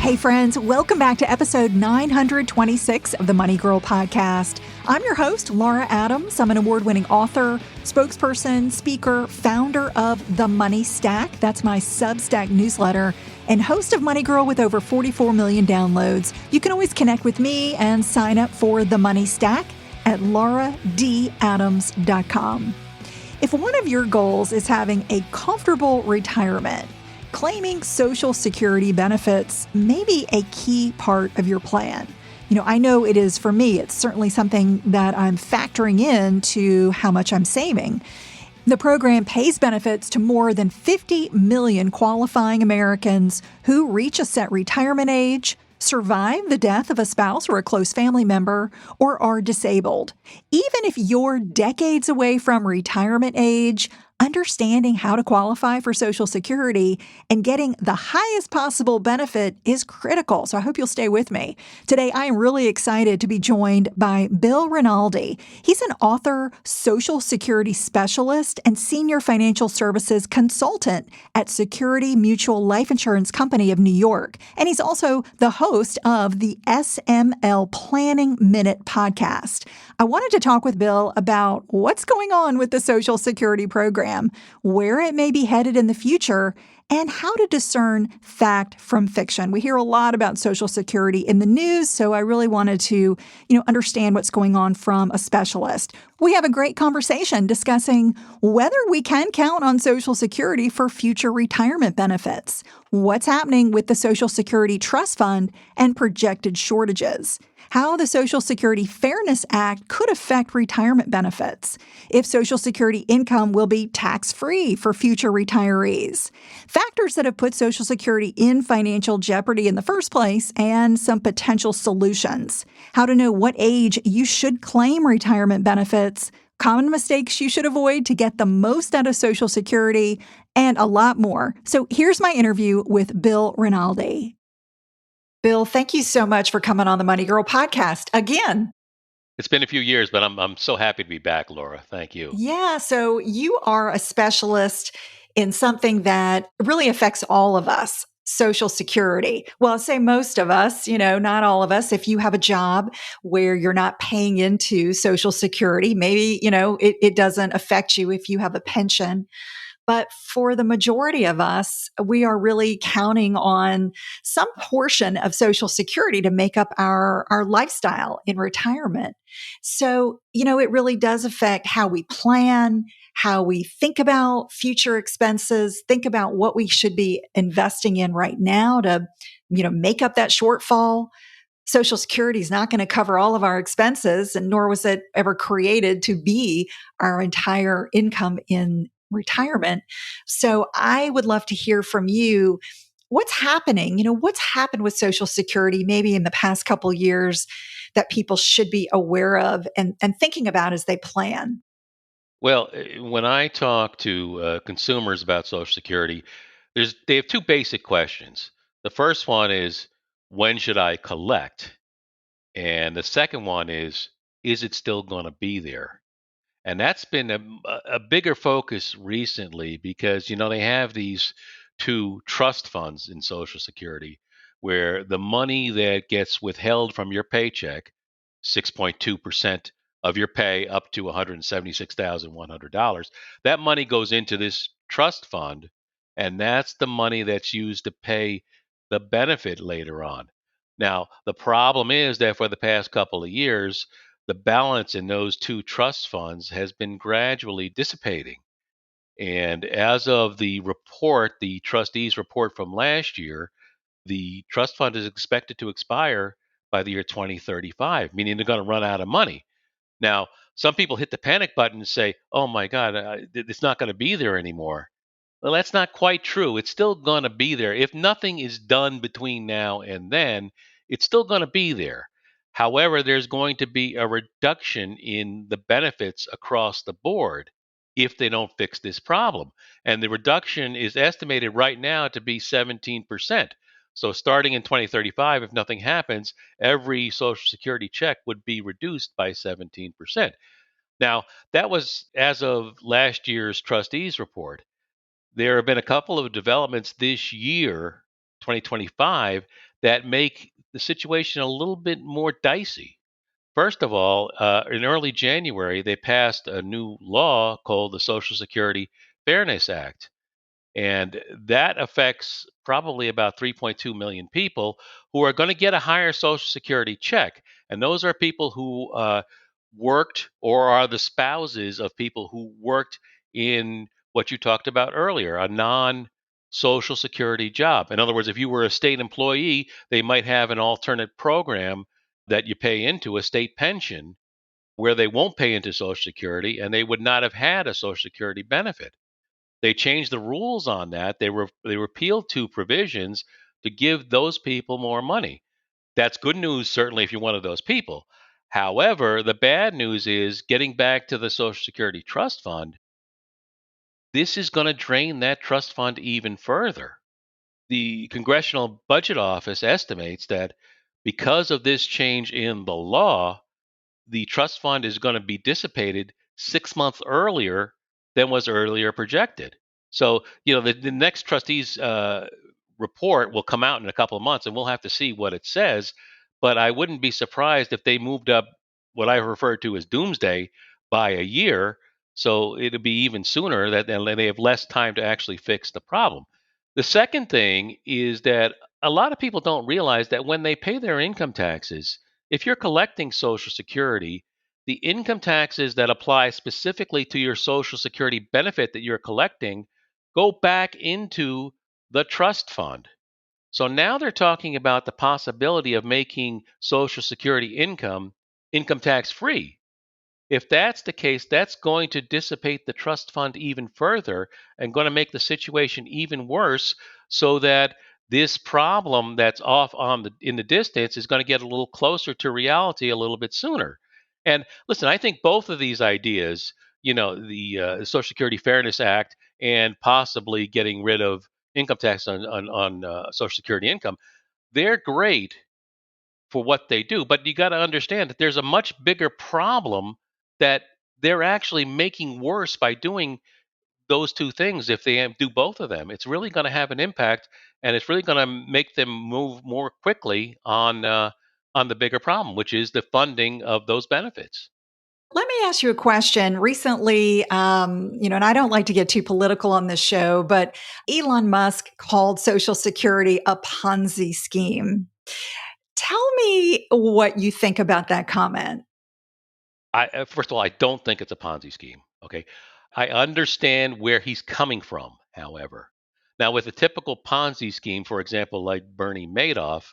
Hey friends, welcome back to episode 926 of the Money Girl podcast. I'm your host, Laura Adams. I'm an award-winning author, spokesperson, speaker, founder of The Money Stack. That's my Substack newsletter, and host of Money Girl with over 44 million downloads. You can always connect with me and sign up for The Money Stack at lauradadams.com. If one of your goals is having a comfortable retirement, claiming Social Security benefits may be a key part of your plan. I know it is for me. It's certainly something that I'm factoring into how much I'm saving. The program pays benefits to more than 50 million qualifying Americans who reach a set retirement age, survive the death of a spouse or a close family member, or are disabled. Even if you're decades away from retirement age, understanding how to qualify for Social Security and getting the highest possible benefit is critical. So I hope you'll stay with me. Today, I am really excited to be joined by Bill Rainaldi. He's an author, Social Security specialist, and senior financial services consultant at Security Mutual Life Insurance Company of New York. And he's also the host of the SML Planning Minute podcast. I wanted to talk with Bill about what's going on with the Social Security program, where it may be headed in the future, and how to discern fact from fiction. We hear a lot about Social Security in the news, so I really wanted to, understand what's going on from a specialist. We have a great conversation discussing whether we can count on Social Security for future retirement benefits, what's happening with the Social Security Trust Fund and projected shortages, how the Social Security Fairness Act could affect retirement benefits, if Social Security income will be tax-free for future retirees, factors that have put Social Security in financial jeopardy in the first place, and some potential solutions, how to know what age you should claim retirement benefits, common mistakes you should avoid to get the most out of Social Security, and a lot more. So here's my interview with Bill Rainaldi. Bill, thank you so much for coming on the Money Girl podcast again. It's been a few years, but I'm so happy to be back, Laura. Thank you. Yeah, so you are a specialist in something that really affects all of us, Social Security. Well, I'll say most of us, not all of us. If you have a job where you're not paying into Social Security, maybe, it doesn't affect you if you have a pension. But for the majority of us, we are really counting on some portion of Social Security to make up our lifestyle in retirement. So, it really does affect how we plan, how we think about future expenses, think about what we should be investing in right now to, make up that shortfall. Social Security is not going to cover all of our expenses, and nor was it ever created to be our entire income in retirement. So I would love to hear from you. What's happening? What's happened with Social Security maybe in the past couple of years that people should be aware of and thinking about as they plan? Well, when I talk to consumers about Social Security, they have two basic questions. The first one is, when should I collect? And the second one is it still going to be there? And that's been a bigger focus recently because, they have these two trust funds in Social Security where the money that gets withheld from your paycheck, 6.2% of your pay up to $176,100, that money goes into this trust fund. And that's the money that's used to pay the benefit later on. Now, the problem is that for the past couple of years, the balance in those two trust funds has been gradually dissipating. And as of the report, the trustees' report from last year, the trust fund is expected to expire by the year 2035, meaning they're going to run out of money. Now, some people hit the panic button and say, oh my God, it's not going to be there anymore. Well, that's not quite true. It's still going to be there. If nothing is done between now and then, it's still going to be there. However, there's going to be a reduction in the benefits across the board if they don't fix this problem. And the reduction is estimated right now to be 17%. So starting in 2035, if nothing happens, every Social Security check would be reduced by 17%. Now, that was as of last year's trustees report. There have been a couple of developments this year, 2025, that make the situation a little bit more dicey. First of all, in early January, they passed a new law called the Social Security Fairness Act. And that affects probably about 3.2 million people who are going to get a higher Social Security check. And those are people who worked or are the spouses of people who worked in what you talked about earlier, a non Social Security job. In other words, if you were a state employee, they might have an alternate program that you pay into, a state pension, where they won't pay into Social Security and they would not have had a Social Security benefit. They changed the rules on that. They repealed two provisions to give those people more money. That's good news, certainly, if you're one of those people. However, the bad news is getting back to the Social Security Trust Fund, this is going to drain that trust fund even further. The Congressional Budget Office estimates that because of this change in the law, the trust fund is going to be dissipated 6 months earlier than was earlier projected. So, the next trustees report will come out in a couple of months and we'll have to see what it says. But I wouldn't be surprised if they moved up what I refer to as doomsday by a year. So it'll be even sooner that they have less time to actually fix the problem. The second thing is that a lot of people don't realize that when they pay their income taxes, if you're collecting Social Security, the income taxes that apply specifically to your Social Security benefit that you're collecting go back into the trust fund. So now they're talking about the possibility of making Social Security income tax free. If that's the case, that's going to dissipate the trust fund even further and going to make the situation even worse so that this problem that's off in the distance is going to get a little closer to reality a little bit sooner. And listen, I think both of these ideas, the Social Security Fairness Act and possibly getting rid of income tax on Social Security income, they're great for what they do. But you got to understand that there's a much bigger problem that they're actually making worse by doing those two things. If they do both of them, it's really going to have an impact, and it's really going to make them move more quickly on the bigger problem, which is the funding of those benefits. Let me ask you a question. Recently, and I don't like to get too political on this show, but Elon Musk called Social Security a Ponzi scheme. Tell me what you think about that comment. First of all, I don't think it's a Ponzi scheme. Okay, I understand where he's coming from. However, now with a typical Ponzi scheme, for example, like Bernie Madoff,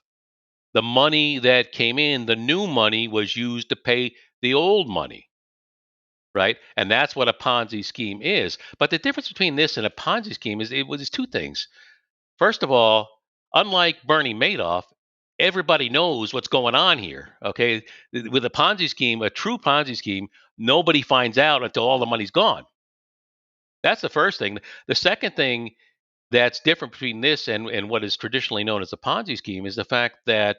the money that came in, the new money was used to pay the old money, right? And that's what a Ponzi scheme is. But the difference between this and a Ponzi scheme is it was two things. First of all, unlike Bernie Madoff, everybody knows what's going on here. Okay, with a Ponzi scheme, a true Ponzi scheme, nobody finds out until all the money's gone. That's the first thing. The second thing that's different between this and what is traditionally known as a Ponzi scheme is the fact that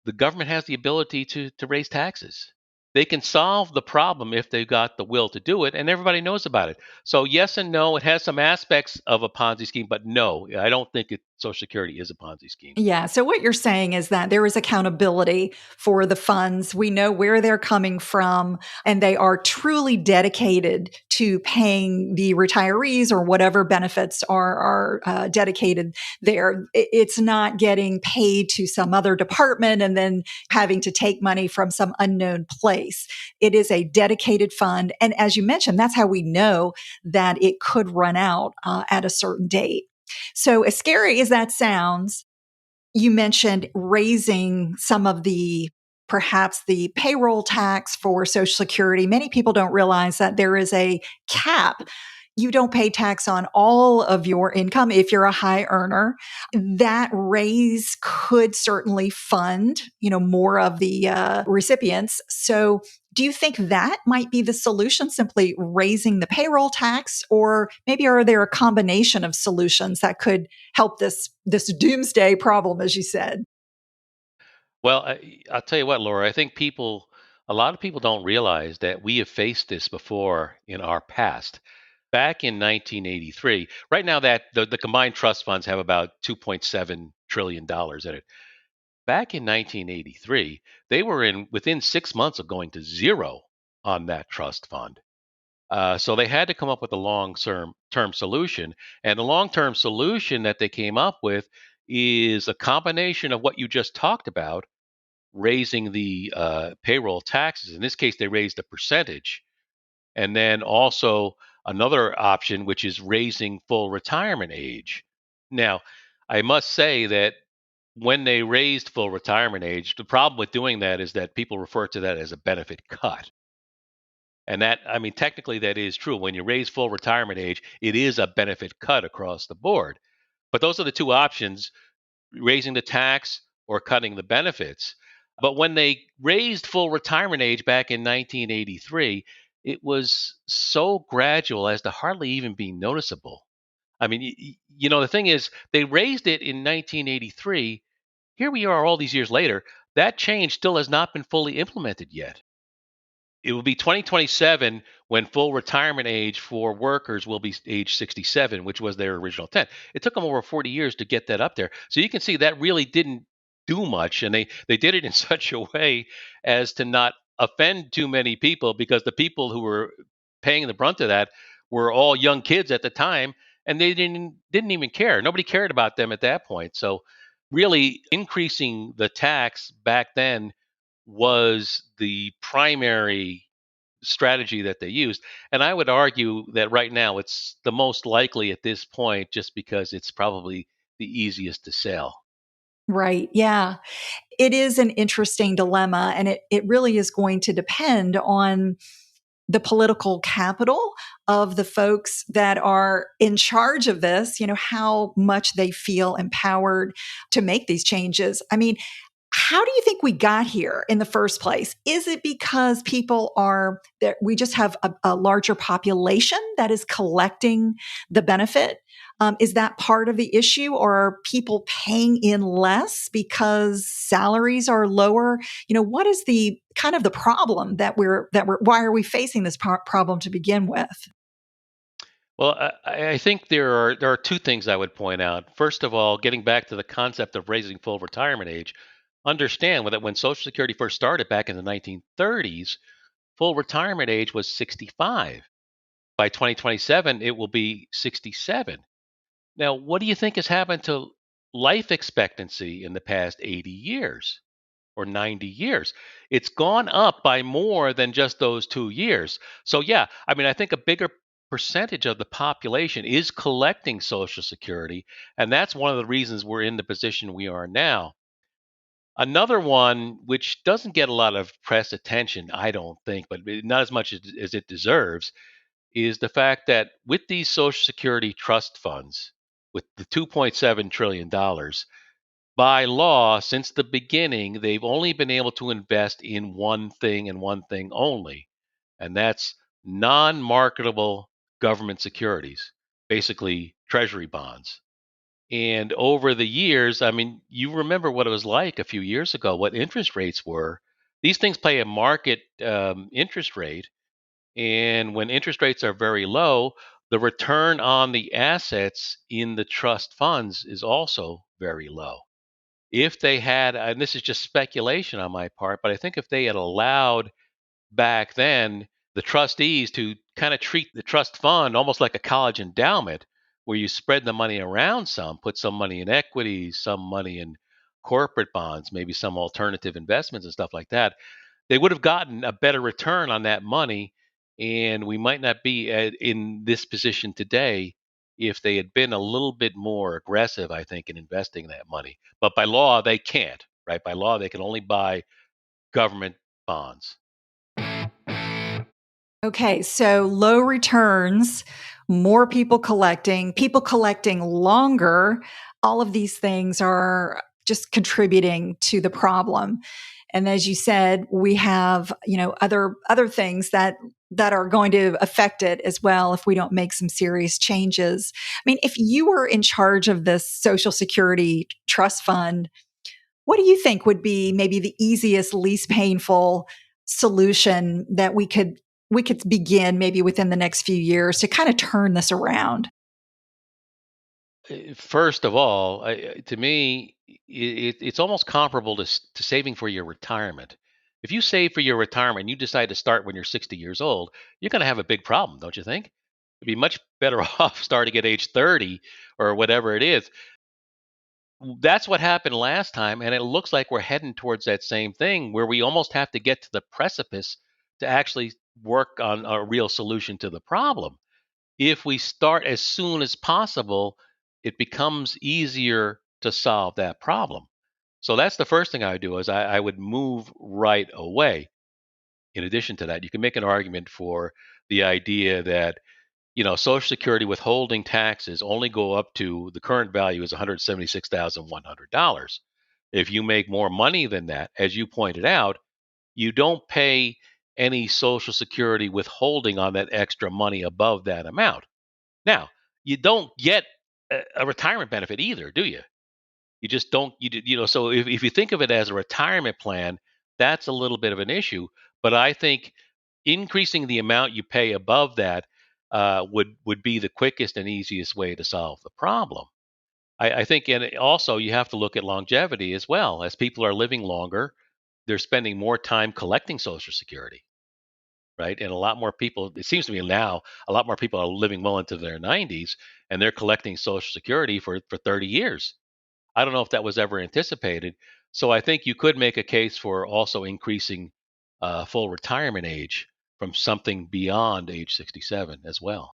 the government has the ability to raise taxes. They can solve the problem if they've got the will to do it, and everybody knows about it. So yes and no, it has some aspects of a Ponzi scheme, but no, I don't think Social Security is a Ponzi scheme. Yeah. So what you're saying is that there is accountability for the funds. We know where they're coming from, and they are truly dedicated to paying the retirees or whatever benefits are dedicated there. It's not getting paid to some other department and then having to take money from some unknown place. It is a dedicated fund. And as you mentioned, that's how we know that it could run out at a certain date. So, as scary as that sounds, you mentioned raising some of the perhaps the payroll tax for Social Security. Many people don't realize that there is a cap. You don't pay tax on all of your income if you're a high earner. That raise could certainly fund, more of the recipients. So, do you think that might be the solution, simply raising the payroll tax, or maybe are there a combination of solutions that could help this doomsday problem, as you said? Well, I'll tell you what, Laura. I think a lot of people don't realize that we have faced this before in our past. Back in 1983, right now that the combined trust funds have about $2.7 trillion in it. Back in 1983, they were in within 6 months of going to zero on that trust fund. So they had to come up with a long term solution. And the long term solution that they came up with is a combination of what you just talked about, raising the payroll taxes. In this case, they raised a percentage. And then also another option, which is raising full retirement age. Now, I must say that when they raised full retirement age, the problem with doing that is that people refer to that as a benefit cut. And that, I mean, technically that is true. When you raise full retirement age, it is a benefit cut across the board. But those are the two options, raising the tax or cutting the benefits. But when they raised full retirement age back in 1983, it was so gradual as to hardly even be noticeable. I mean, the thing is, they raised it in 1983. Here we are all these years later. That change still has not been fully implemented yet. It will be 2027 when full retirement age for workers will be age 67, which was their original intent. It took them over 40 years to get that up there. So you can see that really didn't do much. And they did it in such a way as to not offend too many people, because the people who were paying the brunt of that were all young kids at the time, and they didn't even care. Nobody cared about them at that point. So really increasing the tax back then was the primary strategy that they used. And I would argue that right now it's the most likely at this point, just because it's probably the easiest to sell. Right. Yeah. It is an interesting dilemma, and it really is going to depend on the political capital of the folks that are in charge of this, how much they feel empowered to make these changes. I mean, how do you think we got here in the first place? Is it because people are that we just have a larger population that is collecting the benefit? Is that part of the issue, or are people paying in less because salaries are lower? What is the kind of the problem why are we facing this problem to begin with? Well, I think there are two things I would point out. First of all, getting back to the concept of raising full retirement age, understand that when Social Security first started back in the 1930s, full retirement age was 65. By 2027, it will be 67. Now, what do you think has happened to life expectancy in the past 80 years or 90 years? It's gone up by more than just those 2 years. So, yeah, I mean, I think a bigger percentage of the population is collecting Social Security, and that's one of the reasons we're in the position we are now. Another one, which doesn't get a lot of press attention, I don't think, but not as much as it deserves, is the fact that with these Social Security trust funds, with the $2.7 trillion, by law, since the beginning, they've only been able to invest in one thing and one thing only, and that's non marketable government securities, basically treasury bonds. And over the years, I mean, you remember what it was like a few years ago, what interest rates were. These things pay a market interest rate, and when interest rates are very low, the return on the assets in the trust funds is also very low. If they had, and this is just speculation on my part, but I think if they had allowed back then the trustees to kind of treat the trust fund almost like a college endowment, where you spread the money around some, put some money in equities, some money in corporate bonds, maybe some alternative investments and stuff like that, they would have gotten a better return on that money, and we might not be in this position today if they had been a little bit more aggressive, I think, in investing that money. But by law, they can't, right? By law, they can only buy government bonds. Okay, so low returns, more people collecting longer, all of these things are just contributing to the problem. And as you said, we have, other things that are going to affect it as well if we don't make some serious changes. I mean, if you were in charge of this Social Security trust fund, what do you think would be maybe the easiest, least painful solution that we could begin maybe within the next few years to kind of turn this around? First of all, to me, it's almost comparable to saving for your retirement. If you save for your retirement and you decide to start when you're 60 years old, you're going to have a big problem, don't you think? You'd be much better off starting at age 30 or whatever it is. That's what happened last time, and it looks like we're heading towards that same thing where we almost have to get to the precipice to actually work on a real solution to the problem. If we start as soon as possible, it becomes easier to solve that problem. So that's the first thing I would do is I would move right away. In addition to that, you can make an argument for the idea that Social Security withholding taxes only go up to the current value is $176,100. If you make more money than that, as you pointed out, you don't pay any Social Security withholding on that extra money above that amount. Now, you don't get a retirement benefit either, do you? You just don't. So if you think of it as a retirement plan, that's a little bit of an issue. But I think increasing the amount you pay above that would be the quickest and easiest way to solve the problem. I think, and also you have to look at longevity as well. As people are living longer, they're spending more time collecting Social Security, right? And a lot more people, it seems to me now, a lot more people are living well into their 90s and they're collecting Social Security for 30 years. I don't know if that was ever anticipated. So I think you could make a case for also increasing full retirement age from something beyond age 67 as well.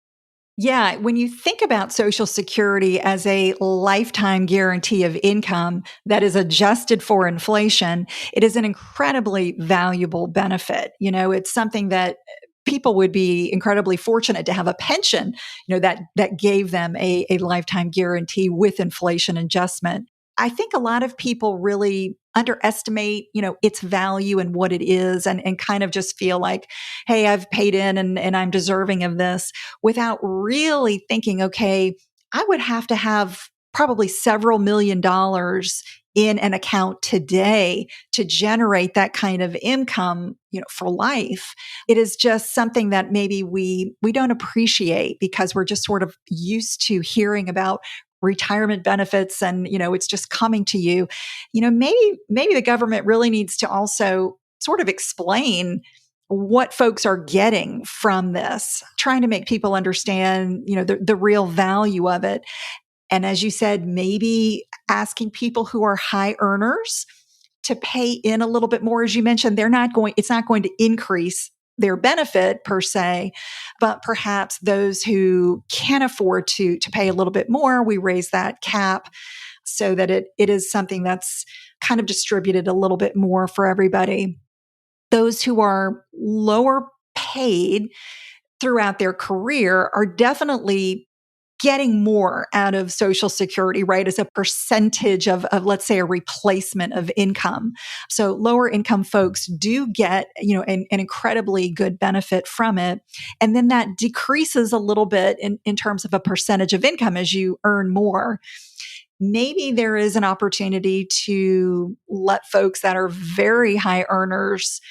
Yeah, when you think about Social Security as a lifetime guarantee of income that is adjusted for inflation, it is an incredibly valuable benefit. It's something that people would be incredibly fortunate to have a pension, that gave them a lifetime guarantee with inflation adjustment. I think a lot of people really underestimate, its value and what it is, and kind of just feel like, hey, I've paid in and I'm deserving of this, without really thinking, okay, I would have to have probably several $1,000,000 in an account today to generate that kind of income, for life. It is just something that maybe we don't appreciate because we're just sort of used to hearing about retirement benefits, and it's just coming to you. Maybe the government really needs to also sort of explain what folks are getting from this, trying to make people understand, the real value of it. And as you said, maybe asking people who are high earners to pay in a little bit more. As you mentioned, it's not going to increase their benefit per se, but perhaps those who can afford to pay a little bit more, we raise that cap so that it is something that's kind of distributed a little bit more for everybody. Those who are lower paid throughout their career are definitely getting more out of Social Security, right, as a percentage of, let's say, a replacement of income. So lower income folks do get, an incredibly good benefit from it. And then that decreases a little bit in terms of a percentage of income as you earn more. Maybe there is an opportunity to let folks that are very high earners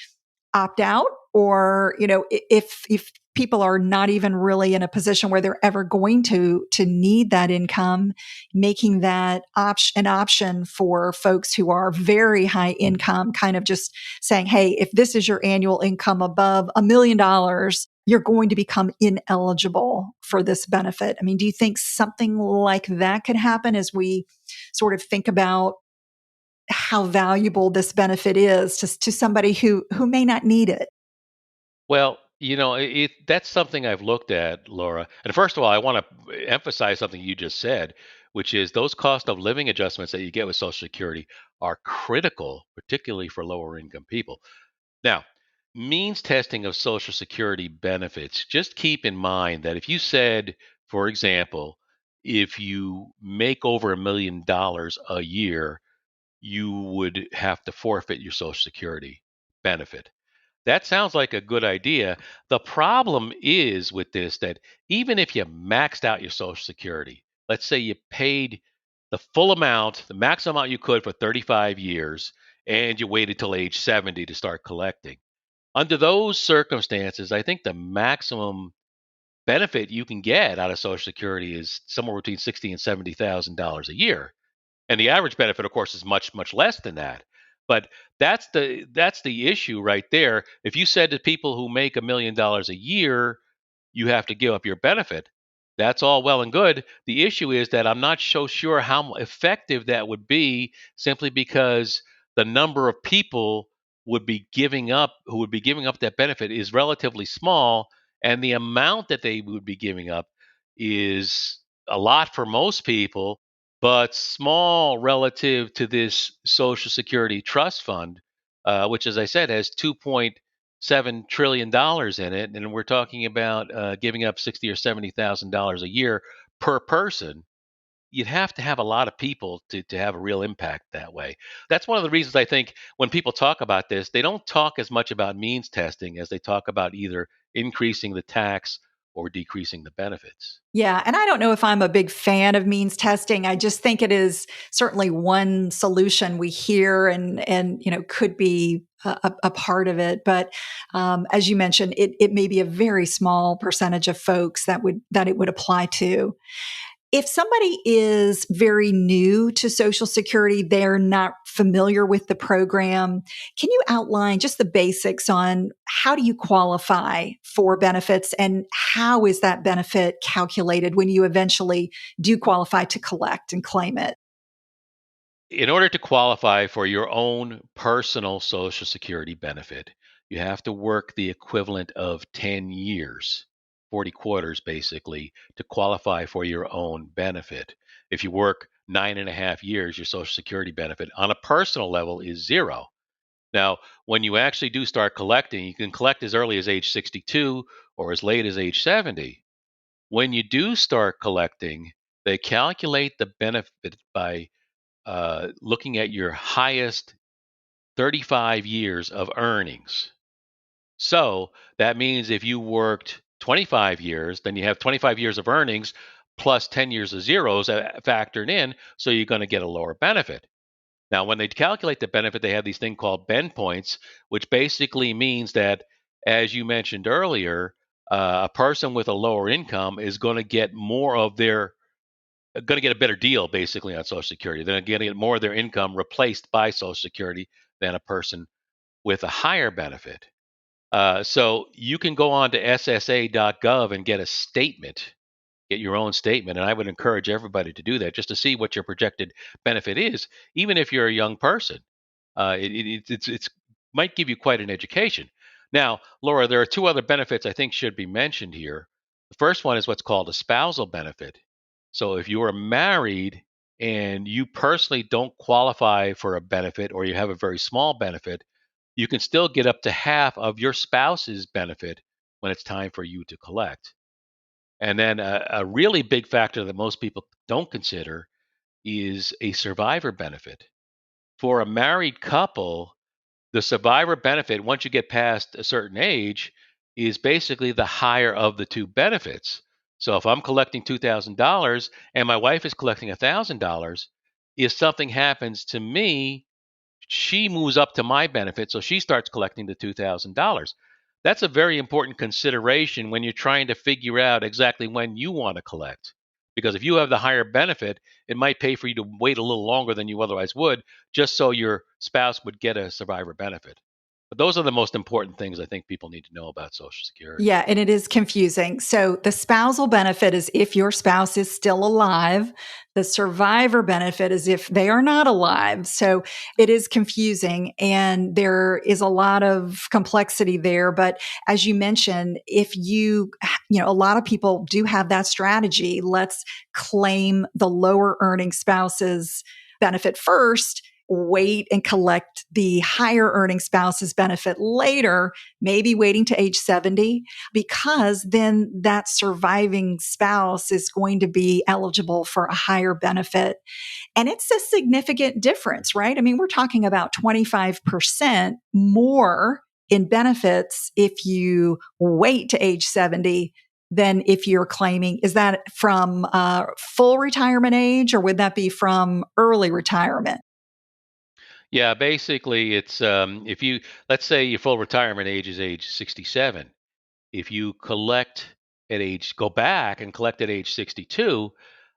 opt out, or if people are not even really in a position where they're ever going to need that income, making that an option for folks who are very high income, kind of just saying, hey, if this is your annual income above $1,000,000, you're going to become ineligible for this benefit. I mean, do you think something like that could happen as we sort of think about how valuable this benefit is to somebody who may not need it? Well, that's something I've looked at, Laura. And first of all, I want to emphasize something you just said, which is those cost of living adjustments that you get with Social Security are critical, particularly for lower income people. Now, means testing of Social Security benefits, just keep in mind that if you said, for example, if you make over $1 million a year, you would have to forfeit your Social Security benefit. That sounds like a good idea. The problem is with this that even if you maxed out your Social Security, let's say you paid the full amount, the maximum amount you could for 35 years, and you waited till age 70 to start collecting. Under those circumstances, I think the maximum benefit you can get out of Social Security is somewhere between $60,000 and $70,000 a year. And the average benefit, of course, is much, much less than that. But that's the issue right there. If you said to people who make $1 million a year, you have to give up your benefit, that's all well and good. The issue is that I'm not so sure how effective that would be, simply because the number of people who would be giving up that benefit is relatively small, and the amount that they would be giving up is a lot for most people, but small relative to this Social Security trust fund, which, as I said, has $2.7 trillion in it, and we're talking about giving up $60,000 or $70,000 a year per person. You'd have to have a lot of people to have a real impact that way. That's one of the reasons I think when people talk about this, they don't talk as much about means testing as they talk about either increasing the tax or decreasing the benefits. Yeah, and I don't know if I'm a big fan of means testing. I just think it is certainly one solution we hear, and could be a part of it. But as you mentioned, it may be a very small percentage of folks that it would apply to. If somebody is very new to Social Security, they're not familiar with the program, can you outline just the basics on how do you qualify for benefits, and how is that benefit calculated when you eventually do qualify to collect and claim it? In order to qualify for your own personal Social Security benefit, you have to work the equivalent of 10 years, 40 quarters basically, to qualify for your own benefit. If you work 9.5 years, your Social Security benefit on a personal level is zero. Now, when you actually do start collecting, you can collect as early as age 62 or as late as age 70. When you do start collecting, they calculate the benefit by looking at your highest 35 years of earnings. So that means if you worked 25 years, then you have 25 years of earnings plus 10 years of zeros factored in. So you're going to get a lower benefit. Now, when they calculate the benefit, they have these thing called bend points, which basically means that, as you mentioned earlier, a person with a lower income is going to get a better deal basically on Social Security. They're going to get more of their income replaced by Social Security than a person with a higher benefit. So you can go on to SSA.gov and get your own statement. And I would encourage everybody to do that just to see what your projected benefit is, even if you're a young person. It's might give you quite an education. Now, Laura, there are two other benefits I think should be mentioned here. The first one is what's called a spousal benefit. So if you are married and you personally don't qualify for a benefit, or you have a very small benefit, you can still get up to half of your spouse's benefit when it's time for you to collect. And then a really big factor that most people don't consider is a survivor benefit. For a married couple, the survivor benefit, once you get past a certain age, is basically the higher of the two benefits. So if I'm collecting $2,000 and my wife is collecting $1,000, if something happens to me, she moves up to my benefit, so she starts collecting the $2,000. That's a very important consideration when you're trying to figure out exactly when you want to collect. Because if you have the higher benefit, it might pay for you to wait a little longer than you otherwise would, just so your spouse would get a survivor benefit. But those are the most important things I think people need to know about Social Security. Yeah, and it is confusing. So the spousal benefit is if your spouse is still alive. The survivor benefit is if they are not alive. So it is confusing, and there is a lot of complexity there. But as you mentioned, if a lot of people do have that strategy. Let's claim the lower earning spouse's benefit first, wait and collect the higher earning spouse's benefit later, maybe waiting to age 70, because then that surviving spouse is going to be eligible for a higher benefit. And it's a significant difference, right? I mean, we're talking about 25% more in benefits if you wait to age 70 than if you're claiming. Is that from full retirement age, or would that be from early retirement? Yeah, basically, it's if you let's say your full retirement age is age 67. If you collect go back and collect at age 62,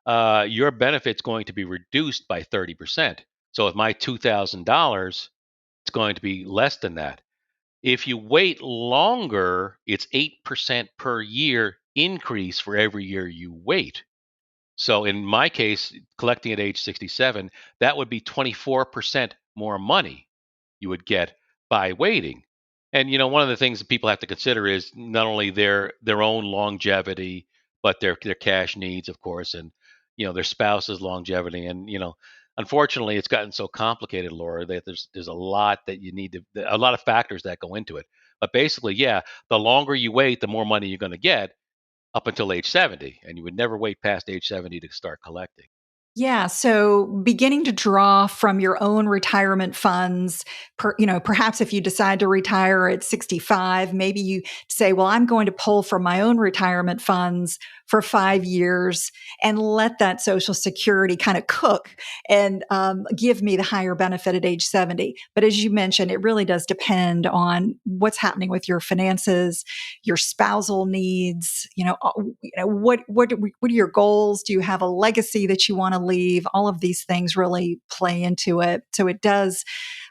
your benefit's going to be reduced by 30%. So if my $2,000, it's going to be less than that. If you wait longer, it's 8% per year increase for every year you wait. So in my case, collecting at age 67, that would be 24% more money you would get by waiting. And one of the things that people have to consider is not only their own longevity, but their cash needs, of course, and their spouse's longevity. And unfortunately, it's gotten so complicated, Laura, that there's a lot that you need to a lot of factors that go into it. But basically, yeah, the longer you wait, the more money you're going to get up until age 70, and you would never wait past age 70 to start collecting. Yeah, so beginning to draw from your own retirement funds, perhaps if you decide to retire at 65, maybe you say, well, I'm going to pull from my own retirement funds for 5 years and let that Social Security kind of cook and give me the higher benefit at age 70. But as you mentioned, it really does depend on what's happening with your finances, your spousal needs. What are your goals? Do you have a legacy that you want to leave? All of these things really play into it. So it does,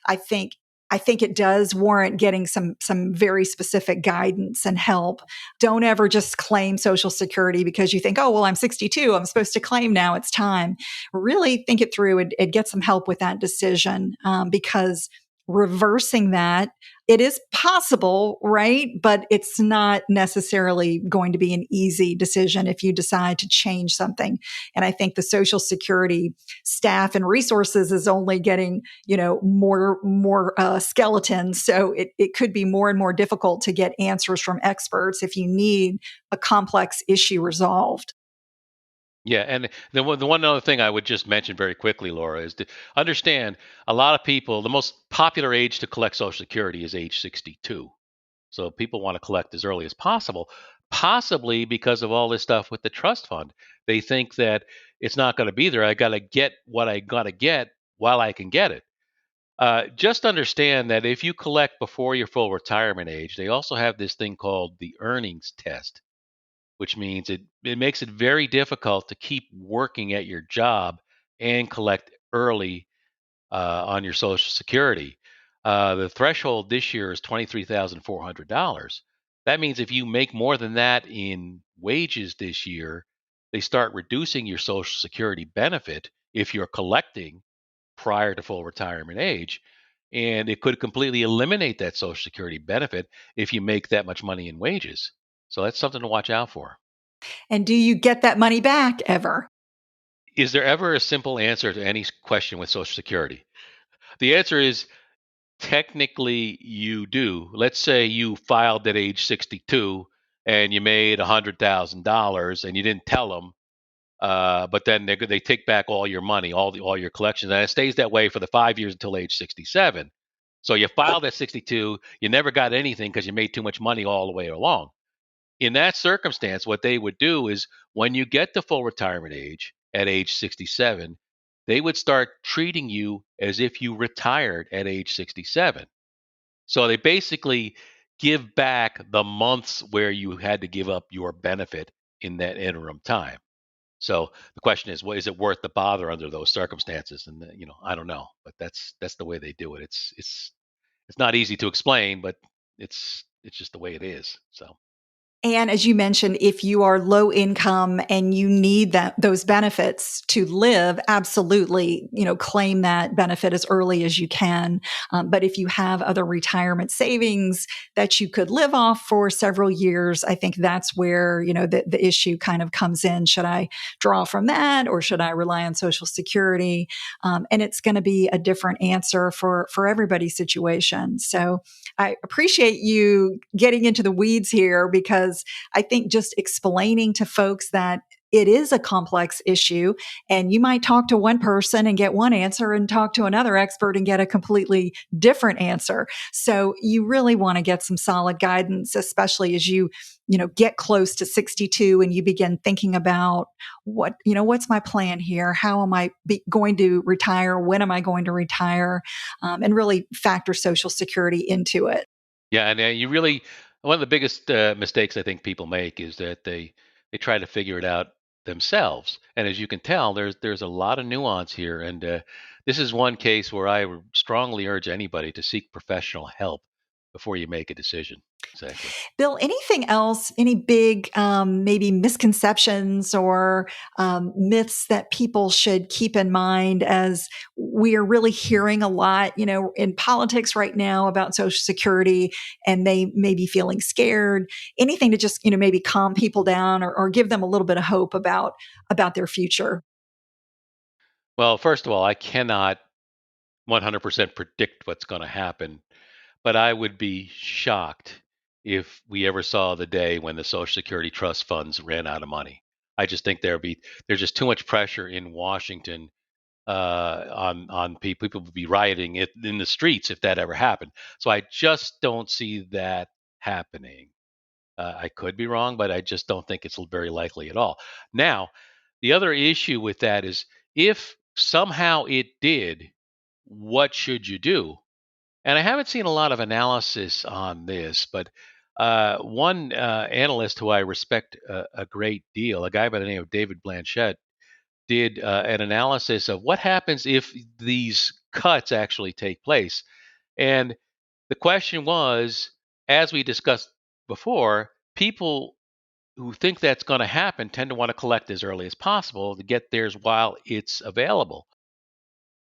I think, it does warrant getting some very specific guidance and help. Don't ever just claim Social Security because you think, oh, well, I'm 62. I'm supposed to claim now. It's time. Really think it through and get some help with that decision because reversing that, it is possible, right? But it's not necessarily going to be an easy decision if you decide to change something. And I think the Social Security staff and resources is only getting, more skeletons. So it could be more and more difficult to get answers from experts if you need a complex issue resolved. Yeah, and the one other thing I would just mention very quickly, Laura, is to understand a lot of people, the most popular age to collect Social Security is age 62. So people want to collect as early as possible, possibly because of all this stuff with the trust fund. They think that it's not going to be there. I got to get what I got to get while I can get it. Just understand that if you collect before your full retirement age, they also have this thing called the earnings test, which means it makes it very difficult to keep working at your job and collect early on your Social Security. The threshold this year is $23,400. That means if you make more than that in wages this year, they start reducing your Social Security benefit if you're collecting prior to full retirement age. And it could completely eliminate that Social Security benefit if you make that much money in wages. So that's something to watch out for. And do you get that money back ever? Is there ever a simple answer to any question with Social Security? The answer is technically you do. Let's say you filed at age 62 and you made $100,000 and you didn't tell them, but then they take back all your money, all your collections, and it stays that way for the 5 years until age 67. So you filed at 62, you never got anything because you made too much money all the way along. In that circumstance, what they would do is when you get to full retirement age at age 67, they would start treating you as if you retired at age 67. So they basically give back the months where you had to give up your benefit in that interim time. So the question is, well, is it worth the bother under those circumstances? And I don't know, but that's the way they do it. It's not easy to explain, but it's just the way it is. So. And as you mentioned, if you are low income and you need those benefits to live, absolutely, claim that benefit as early as you can. But if you have other retirement savings that you could live off for several years, I think that's where, the issue kind of comes in. Should I draw from that or should I rely on Social Security? And it's going to be a different answer for everybody's situation. So I appreciate you getting into the weeds here because I think just explaining to folks that it is a complex issue and you might talk to one person and get one answer and talk to another expert and get a completely different answer. So you really want to get some solid guidance, especially as you get close to 62 and you begin thinking about what's my plan here? How am I going to retire? When am I going to retire? And really factor Social Security into it. Yeah, and you really One of the biggest mistakes I think people make is that they try to figure it out themselves. And as you can tell, there's a lot of nuance here. And this is one case where I would strongly urge anybody to seek professional help before you make a decision. Exactly. Bill, anything else, any big maybe misconceptions or myths that people should keep in mind as we are really hearing a lot, in politics right now about Social Security and they may be feeling scared? Anything to just, maybe calm people down or give them a little bit of hope about their future? Well, first of all, I cannot 100% predict what's going to happen, but I would be shocked if we ever saw the day when the Social Security trust funds ran out of money. I just think there's just too much pressure in Washington on people. People would be rioting in the streets if that ever happened. So I just don't see that happening. I could be wrong, but I just don't think it's very likely at all. Now, the other issue with that is if somehow it did, what should you do? And I haven't seen a lot of analysis on this, but one analyst who I respect a great deal, a guy by the name of David Blanchett, did an analysis of what happens if these cuts actually take place. And the question was, as we discussed before, people who think that's going to happen tend to want to collect as early as possible to get theirs while it's available.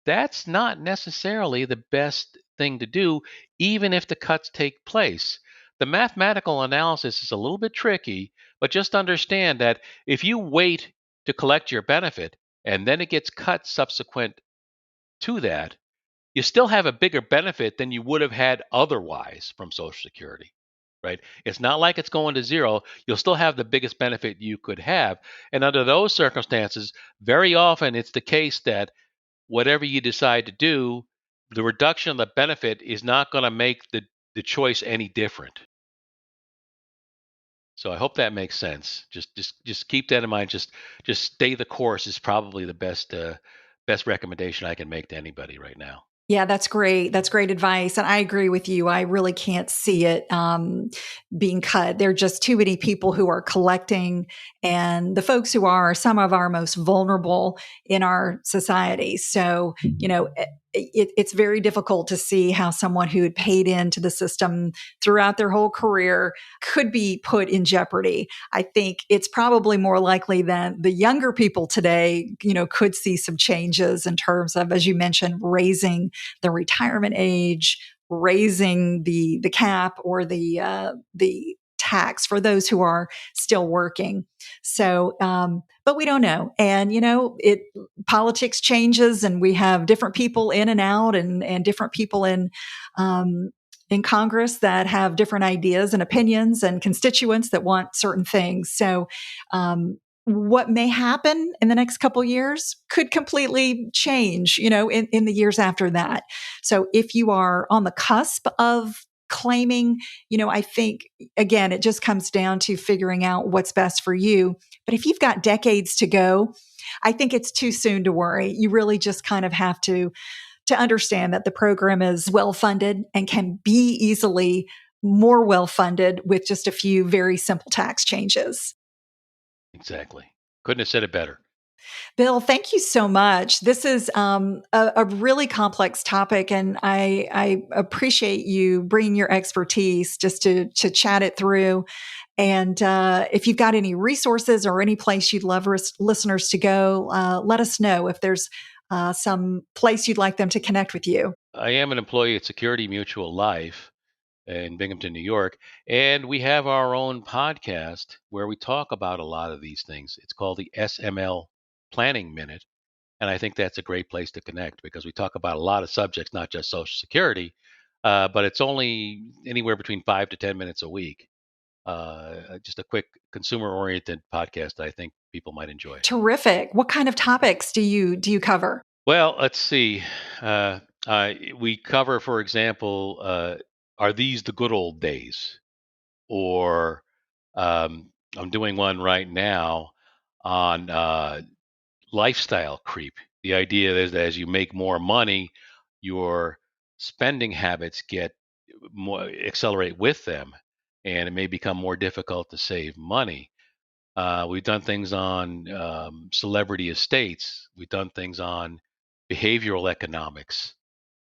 That's not necessarily the best thing to do, even if the cuts take place. The mathematical analysis is a little bit tricky, but just understand that if you wait to collect your benefit and then it gets cut subsequent to that, you still have a bigger benefit than you would have had otherwise from Social Security, right? It's not like it's going to zero. You'll still have the biggest benefit you could have. And under those circumstances, very often it's the case that whatever you decide to do, the reduction of the benefit is not going to make the choice any different. So I hope that makes sense. Just keep that in mind. Just stay the course is probably the best recommendation I can make to anybody right now. Yeah, that's great. That's great advice. And I agree with you. I really can't see it being cut. There are just too many people who are collecting, and the folks who are some of our most vulnerable in our society. So, it's very difficult to see how someone who had paid into the system throughout their whole career could be put in jeopardy. I think it's probably more likely that the younger people today, could see some changes in terms of, as you mentioned, raising the retirement age, raising the cap or the tax for those who are still working. So, but we don't know. And it politics changes, and we have different people in and out, and different people in Congress that have different ideas and opinions, and constituents that want certain things. So, what may happen in the next couple years could completely change, in the years after that. So if you are on the cusp of claiming, I think, again, it just comes down to figuring out what's best for you. But if you've got decades to go, I think it's too soon to worry. You really just kind of have to understand that the program is well funded and can be easily more well funded with just a few very simple tax changes. Exactly. Couldn't have said it better. Bill, thank you so much. This is a really complex topic, and I appreciate you bringing your expertise just to chat it through. And if you've got any resources or any place you'd love listeners to go, let us know if there's some place you'd like them to connect with you. I am an employee at Security Mutual Life in Binghamton, New York, and we have our own podcast where we talk about a lot of these things. It's called the SML Planning Minute, and I think that's a great place to connect because we talk about a lot of subjects, not just Social Security, but it's only anywhere between 5 to 10 minutes a week. Just a quick consumer-oriented podcast that I think people might enjoy. Terrific. What kind of topics do you cover? Well, let's see. Uh, we cover, for example, are these the good old days? Or I'm doing one right now on lifestyle creep. The idea is that as you make more money, your spending habits get more accelerate with them. and it may become more difficult to save money. We've done things on celebrity estates. We've done things on behavioral economics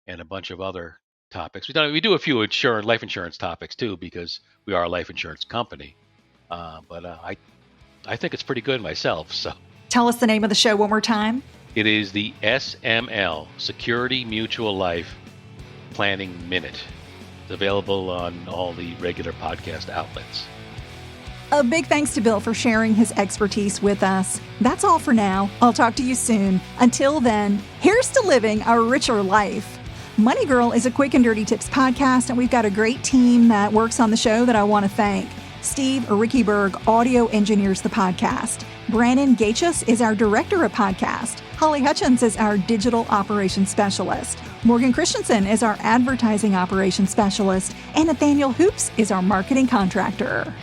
and a bunch of other topics. We do a few life insurance topics too, because we are a life insurance company. But I think it's pretty good myself. So Tell us the name of the show one more time. it is the SML, Security Mutual Life Planning Minute. It's available on all the regular podcast outlets. A big thanks to Bill for sharing his expertise with us. That's all for now. I'll talk to you soon. Until then, here's to living a richer life. Money Girl is a quick and dirty tips podcast, and we've got a great team that works on the show that I want to thank. Steve Rickyberg audio engineers the podcast. Brandon Gachus is our director of podcast. Holly Hutchins is our digital operations specialist. Morgan Christensen is our advertising operations specialist. And Nathaniel Hoops is our marketing contractor.